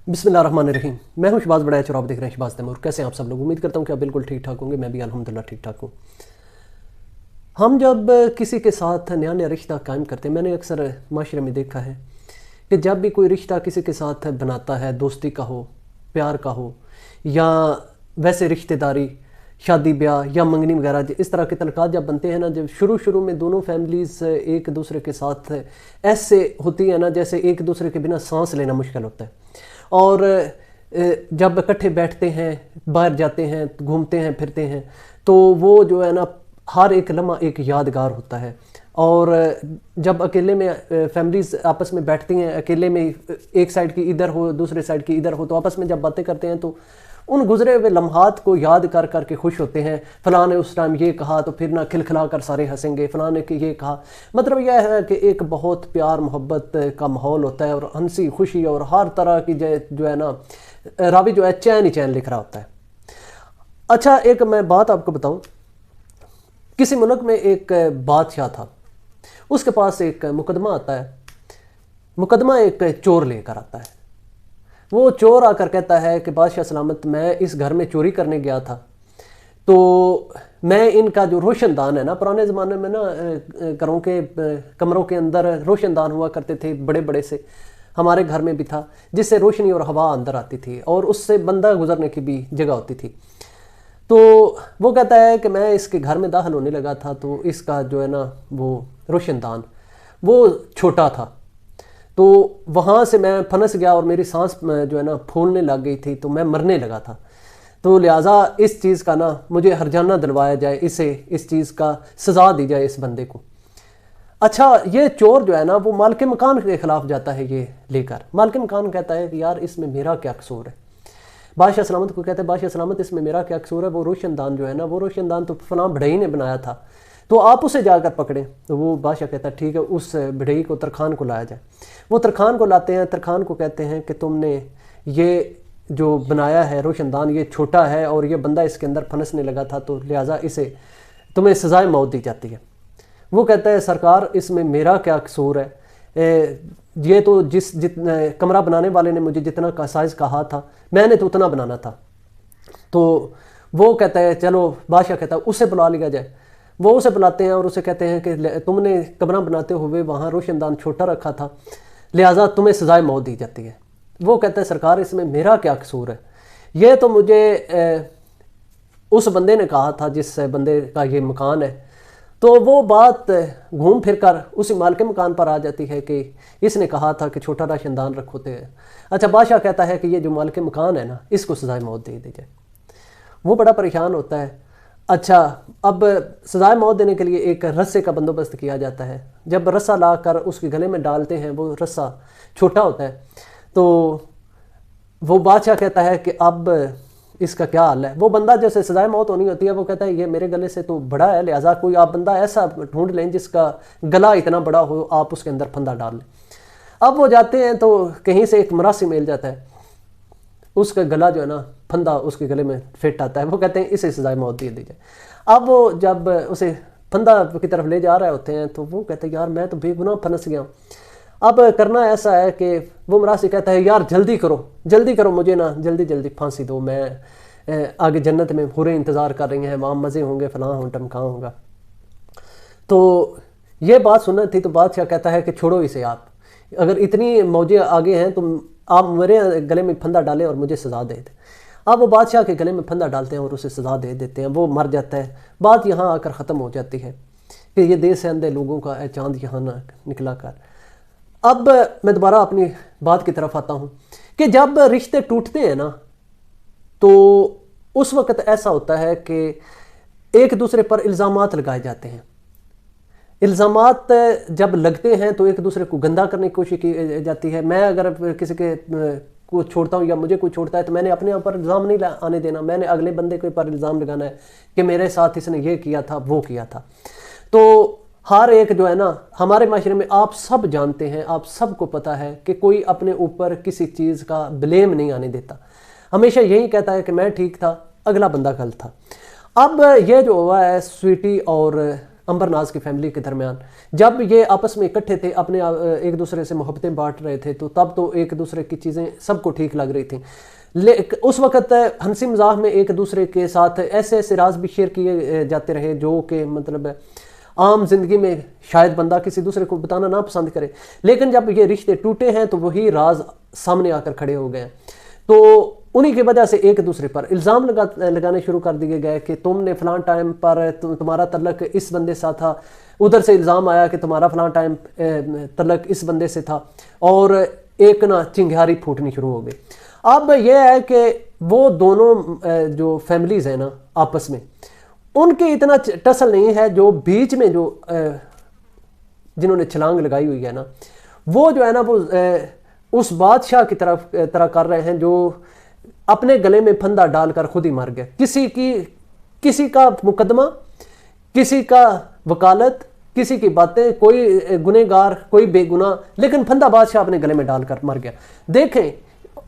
बिस्मिल्लाहिर्रहमानिर्रहीम। मैं हूं शहबाज बड़ैच और आप देख रहे हैं शहबाज तैमूर। कैसे हैं आप सब लोग? उम्मीद करता हूं कि आप बिल्कुल ठीक ठाक होंगे। मैं भी अल्हम्दुलिल्लाह ठीक ठाक हूं। हम जब किसी के साथ नया नया रिश्ता कायम करते हैं, मैंने अक्सर माशरे में देखा है कि जब भी कोई रिश्ता किसी के साथ बनाता है, दोस्ती का हो, प्यार का हो, या वैसे रिश्तेदारी, शादी ब्याह या मंगनी वगैरह, इस तरह के तल्लुकात जब बनते हैं ना, जब शुरू में दोनों फैमिलीज़ एक दूसरे के साथ ऐसे होती है ना जैसे एक दूसरे के बिना सांस लेना मुश्किल होता है। और जब इकट्ठे बैठते हैं, बाहर जाते हैं, घूमते हैं, फिरते हैं, तो वो जो है ना हर एक लम्हा एक यादगार होता है। और जब अकेले में फैमिलीज़ आपस में बैठती हैं, अकेले में एक साइड की इधर हो, दूसरे साइड की इधर हो, तो आपस में जब बातें करते हैं तो उन गुजरे हुए लम्हात को याद कर कर के खुश होते हैं। फ़लाँ ने उस टाइम ये कहा तो फिर ना खिलखिला कर सारे हंसेंगे, फ़लाँ ने कि ये कहा। मतलब यह है कि एक बहुत प्यार मोहब्बत का माहौल होता है और हंसी खुशी और हर तरह की जो है ना रावी जो है चैन ही चैन लिख रहा होता है। अच्छा, एक मैं बात आपको बताऊं। किसी मुल्क में एक बादशाह था, उसके पास एक मुकदमा आता है। मुकदमा एक चोर लेकर आता है। वो चोर आकर कहता है कि बादशाह सलामत, मैं इस घर में चोरी करने गया था, तो मैं इनका जो रोशनदान है ना, पुराने ज़माने में ना घरों के कमरों के अंदर रोशनदान हुआ करते थे बड़े बड़े से, हमारे घर में भी था, जिससे रोशनी और हवा अंदर आती थी और उससे बंदा गुजरने की भी जगह होती थी। तो वो कहता है कि मैं इसके घर में दाखिल होने लगा था तो इसका जो है ना वो रोशनदान वो छोटा था, तो वहाँ से मैं फंस गया और मेरी सांस जो है ना फूलने लग गई थी, तो मैं मरने लगा था। तो लिहाजा इस चीज़ का ना मुझे हर्जाना दिलवाया जाए, इसे इस चीज़ का सज़ा दी जाए इस बंदे को। अच्छा, ये चोर जो है ना वो मालिक मकान के ख़िलाफ़ जाता है ये लेकर। मालिक मकान कहता है कि यार इसमें मेरा क्या कसूर है। बादशाह सलामत को कहते हैं, बादशाह सलामत इसमें मेरा क्या कसूर है, वो रोशनदान जो है ना, वो रोशनदान तो फलां बढ़ई ने बनाया था, तो आप उसे जाकर पकड़ें। तो वो बादशाह कहता है ठीक है, उस बढ़ई को तरखान को लाया जाए। वो तरखान को लाते हैं। तरखान को कहते हैं कि तुमने ये जो बनाया है रोशनदान ये छोटा है और ये बंदा इसके अंदर फंसने लगा था, तो लिहाजा इसे तुम्हें सज़ाए मौत दी जाती है। वो कहता है सरकार इसमें मेरा क्या कसूर है, ये तो जितना कमरा बनाने वाले ने मुझे जितना का साइज़ कहा था मैंने तो उतना बनाना था। तो वो कहता है चलो, बादशाह कहता है उसे बुला लिया जाए। वो उसे बुलाते हैं और उसे कहते हैं कि तुमने कमरा बनाते हुए वहाँ रोशनदान छोटा रखा था, लिहाजा तुम्हें सज़ाए मौत दी जाती है। वो कहता है सरकार इसमें मेरा क्या कसूर है, ये तो मुझे उस बंदे ने कहा था जिस बंदे का ये मकान है। तो वो बात घूम फिर कर उसी मालिक मकान पर आ जाती है कि इसने कहा था कि छोटा रोशनदान रखो थे। अच्छा, बादशाह कहता है कि ये जो मालिक मकान है ना इसको सज़ाए मौत दे दी जाए। वो बड़ा परेशान होता है। अच्छा, अब सज़ाए मौत देने के लिए एक रस्से का बंदोबस्त किया जाता है। जब रस्सा ला कर उसके गले में डालते हैं, वो रस्सा छोटा होता है, तो वो बादशाह कहता है कि अब इसका क्या हाल है। वो बंदा जैसे सज़ाए मौत होनी होती है वो कहता है ये मेरे गले से तो बड़ा है, लिहाजा कोई आप बंदा ऐसा ढूंढ लें जिसका गला इतना बड़ा हो, आप उसके अंदर फंदा डाल लें। अब वो जाते हैं तो कहीं से एक मरासी मिल जाता है, उसका गला जो है ना फंदा उसके गले में फिट आता है। वो कहते हैं इसे सज़ाए मौत दे दी जाए। अब वो जब उसे फंदा की तरफ ले जा रहे होते हैं तो वो कहते हैं यार मैं तो बेगुनाह फंस गया हूँ, अब करना ऐसा है कि वो मरासी कहता है यार जल्दी करो, मुझे ना जल्दी जल्दी फांसी दो, मैं आगे जन्नत में पूरे इंतज़ार कर रही हैं, वहाँ मज़े होंगे, फलां हो टमकां होगा। तो ये बात सुनना थी। तो बादशाह कहता है कि छोड़ो इसे, आप अगर इतनी मौजें आगे हैं तो आप मेरे गले में फंदा डालें और मुझे सज़ा दे दें। अब वो बादशाह के गले में फंदा डालते हैं और उसे सज़ा दे देते हैं। वो मर जाता है। बात यहाँ आकर ख़त्म हो जाती है कि ये देश से अंधे लोगों का है चाँद यहाँ ना निकला कर। अब मैं दोबारा अपनी बात की तरफ आता हूँ कि जब रिश्ते टूटते हैं ना तो उस वक़्त ऐसा होता है कि एक दूसरे पर इल्ज़ामात लगाए जाते हैं। इल्ज़ामात जब लगते हैं तो एक दूसरे को गंदा करने की कोशिश की जाती है। मैं अगर किसी के को छोड़ता हूँ या मुझे कोई छोड़ता है तो मैंने अपने ऊपर इल्ज़ाम नहीं आने देना, मैंने अगले बंदे के ऊपर इल्ज़ाम लगाना है कि मेरे साथ इसने ये किया था, वो किया था। तो हर एक जो है ना हमारे माशरे में आप सब जानते हैं, आप सबको पता है कि कोई अपने ऊपर किसी चीज़ का ब्लेम नहीं आने देता, हमेशा यही कहता है कि मैं ठीक था, अगला बंदा गलत था। अब ये जो हुआ है स्वीटी और अंबर नाज की फैमिली के दरमियान, जब ये आपस में इकट्ठे थे, अपने एक दूसरे से मोहब्बतें बांट रहे थे, तो तब तो एक दूसरे की चीज़ें सबको ठीक लग रही थी। उस वक़्त हंसी मजाक में एक दूसरे के साथ ऐसे ऐसे राज भी शेयर किए जाते रहे जो कि मतलब आम जिंदगी में शायद बंदा किसी दूसरे को बताना ना पसंद करे, लेकिन जब ये रिश्ते टूटे हैं तो वही राज सामने आकर खड़े हो गए। तो उन्हीं की वजह से एक दूसरे पर इल्ज़ाम लगाने शुरू कर दिए गए कि तुमने फ़लां टाइम पर तुम्हारा तल्लक इस बंदे से था, उधर से इल्ज़ाम आया कि तुम्हारा फ़लां टाइम तल्लक इस बंदे से था, और एक ना चिंगारी फूटनी शुरू हो गई। अब यह है कि वो दोनों जो फैमिलीज़ हैं ना आपस में, उनके इतना टसल नहीं है, जो बीच में जो जिन्होंने छलांग लगाई हुई है ना, वो जो है ना वो उस बादशाह की तरह कर रहे हैं जो अपने गले में फंदा डालकर खुद ही मर गया। किसी का मुकदमा, किसी का वकालत, किसी की बातें, कोई गुनहगार कोई बेगुनाह, लेकिन फंदा बादशाह अपने गले में डालकर मर गया। देखें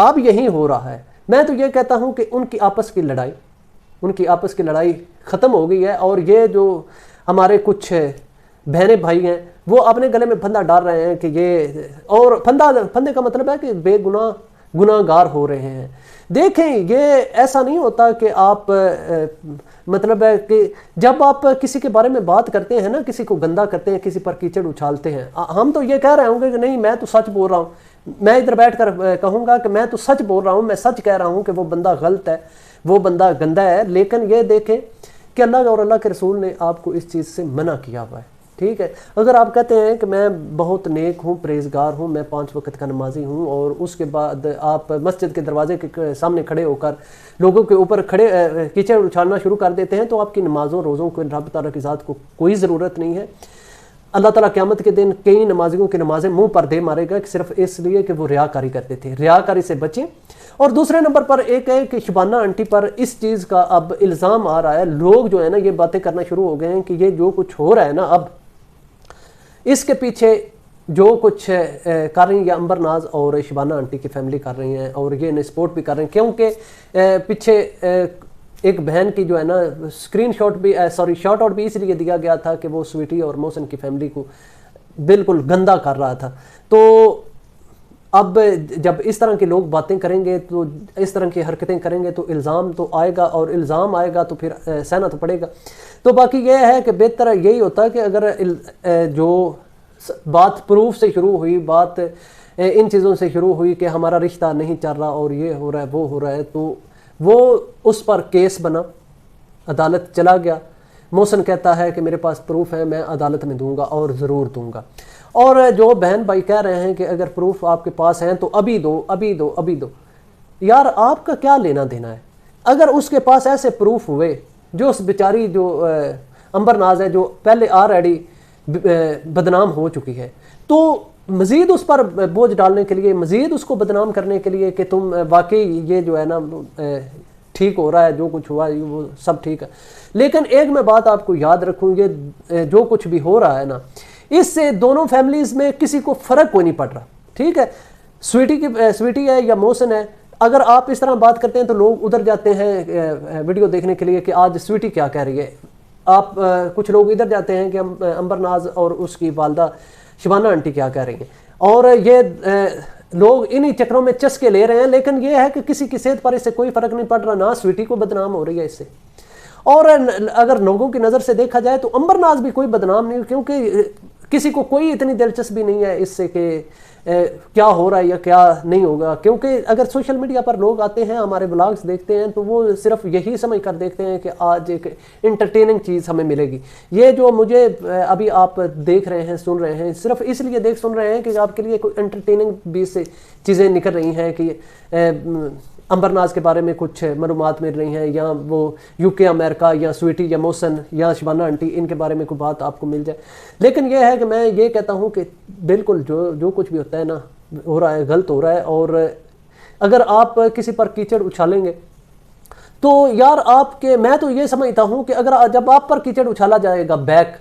अब यही हो रहा है। मैं तो ये कहता हूं कि उनकी आपस की लड़ाई ख़त्म हो गई है, और ये जो हमारे कुछ बहने भाई हैं वो अपने गले में फंदा डाल रहे हैं कि ये, और फंदे का मतलब है कि गुनाहगार हो रहे हैं। देखें ये ऐसा नहीं होता कि आप मतलब है कि जब आप किसी के बारे में बात करते हैं ना, किसी को गंदा करते हैं, किसी पर कीचड़ उछालते हैं, हम तो ये कह रहे होंगे कि नहीं मैं तो सच बोल रहा हूँ, मैं इधर बैठ कर कहूँगा कि मैं तो सच बोल रहा हूँ, मैं सच कह रहा हूँ कि वो बंदा गलत है, वो बंदा गंदा है। लेकिन ये देखें कि अल्लाह और अल्लाह के रसूल ने आपको इस चीज़ से मना किया हुआ है। ठीक है, अगर आप कहते हैं कि मैं बहुत नेक हूँ, परहेज़गार हूँ, मैं 5 वक्त का नमाजी हूँ, और उसके बाद आप मस्जिद के दरवाजे के सामने खड़े होकर लोगों के ऊपर कीचड़ उछालना शुरू कर देते हैं, तो आपकी नमाज़ों रोज़ों को रब तआला की ज़ात को कोई ज़रूरत नहीं है। अल्लाह ताला क़यामत के दिन कई नमाजियों की नमाजें मुंह पर दे मारेगा कि सिर्फ इसलिए कि वो रियाकारी करते थे। रियाकारी से बचें। और दूसरे नंबर पर एक है कि शबाना आंटी पर इस चीज़ का अब इल्ज़ाम आ रहा है, लोग जो है ना ये बातें करना शुरू हो गए हैं कि ये जो कुछ हो रहा है ना, अब इसके पीछे जो कुछ कर रही हैं या अंबर नाज और शबाना आंटी की फैमिली कर रही हैं, और ये इन्हें सपोर्ट भी कर रहे हैं, क्योंकि पीछे एक बहन की जो है ना शॉर्ट आउट भी इसलिए दिया गया था कि वो स्वीटी और मोहसिन की फैमिली को बिल्कुल गंदा कर रहा था। तो अब जब इस तरह के लोग बातें करेंगे, तो इस तरह की हरकतें करेंगे, तो इल्ज़ाम तो आएगा, और इल्ज़ाम आएगा तो फिर सहना तो पड़ेगा। तो बाकी यह है कि बेहतर यही होता है कि अगर जो बात प्रूफ से शुरू हुई, बात इन चीज़ों से शुरू हुई कि हमारा रिश्ता नहीं चल रहा और ये हो रहा है वो हो रहा है, तो वो उस पर केस बना, अदालत चला गया, मोहसिन कहता है कि मेरे पास प्रूफ है, मैं अदालत में दूंगा और ज़रूर दूंगा। और जो बहन भाई कह रहे हैं कि अगर प्रूफ आपके पास हैं तो अभी दो, अभी दो, अभी दो, यार आपका क्या लेना देना है? अगर उसके पास ऐसे प्रूफ हुए, जो उस बेचारी जो अंबर नाज है जो पहले ऑलरेडी बदनाम हो चुकी है, तो मज़ीद उस पर बोझ डालने के लिए, मज़ीद उसको बदनाम करने के लिए कि तुम वाकई ये जो है ना ठीक हो रहा है, जो कुछ हुआ वो सब ठीक है। लेकिन एक मैं बात आपको याद रखूँ, ये जो कुछ भी हो रहा है ना, इससे दोनों फैमिलीज़ में किसी को फ़र्क कोई नहीं पड़ रहा। ठीक है, स्वीटी है या मोहसिन है, अगर आप इस तरह बात करते हैं तो लोग उधर जाते हैं वीडियो देखने के लिए कि आज स्वीटी क्या कह रही है। आप कुछ लोग इधर जाते हैं कि अंबर नाज और उसकी वालदा शबाना आंटी क्या कह रही हैं, और ये लोग इन्हीं चक्रों में चस्के ले रहे हैं। लेकिन ये है कि किसी की सेहत पर इससे कोई फ़र्क नहीं पड़ रहा, ना स्वीटी को बदनाम हो रही है इससे। और अगर लोगों की नज़र से देखा जाए तो अंबर नाज भी कोई बदनाम नहीं, क्योंकि किसी को कोई इतनी दिलचस्पी नहीं है इससे कि क्या हो रहा है या क्या नहीं होगा। क्योंकि अगर सोशल मीडिया पर लोग आते हैं, हमारे ब्लॉग्स देखते हैं, तो वो सिर्फ यही समझ कर देखते हैं कि आज एक इंटरटेनिंग चीज़ हमें मिलेगी। ये जो मुझे अभी आप देख रहे हैं, सुन रहे हैं, सिर्फ इसलिए सुन रहे हैं कि आपके लिए कोई इंटरटेनिंग भी से चीज़ें निकल रही हैं कि अंबर नाज के बारे में कुछ मालूमात मिल रही हैं, या वो यूके अमेरिका या स्वीटी या मोहसिन या शबाना आंटी, इनके बारे में कोई बात आपको मिल जाए। लेकिन ये है कि मैं ये कहता हूँ कि बिल्कुल जो कुछ भी होता है ना, हो रहा है, गलत हो रहा है। और अगर आप किसी पर कीचड़ उछालेंगे तो यार मैं तो ये समझता हूँ कि अगर जब आप पर कीचड़ उछाला जाएगा बैक,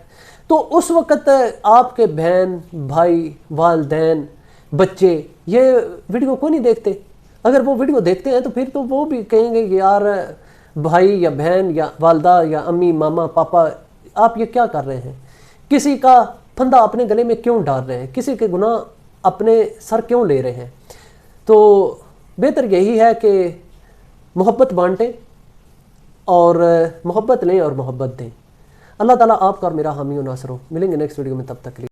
तो उस वक़्त आपके बहन भाई, वालिदैन, बच्चे ये वीडियो क्यों नहीं देखते? अगर वो वीडियो देखते हैं तो फिर तो वो भी कहेंगे यार भाई या बहन या वालदा या अम्मी मामा पापा आप ये क्या कर रहे हैं। کسی کا پھندا اپنے گلے میں کیوں ڈال رہے ہیں؟ کسی کے گناہ اپنے سر کیوں لے رہے ہیں؟ تو بہتر یہی ہے کہ محبت بانٹیں اور محبت لیں اور محبت دیں۔ اللہ تعالیٰ آپ کا اور میرا حامی و ناصر ہو۔ ملیں گے نیکسٹ ویڈیو میں، تب تک کے لیے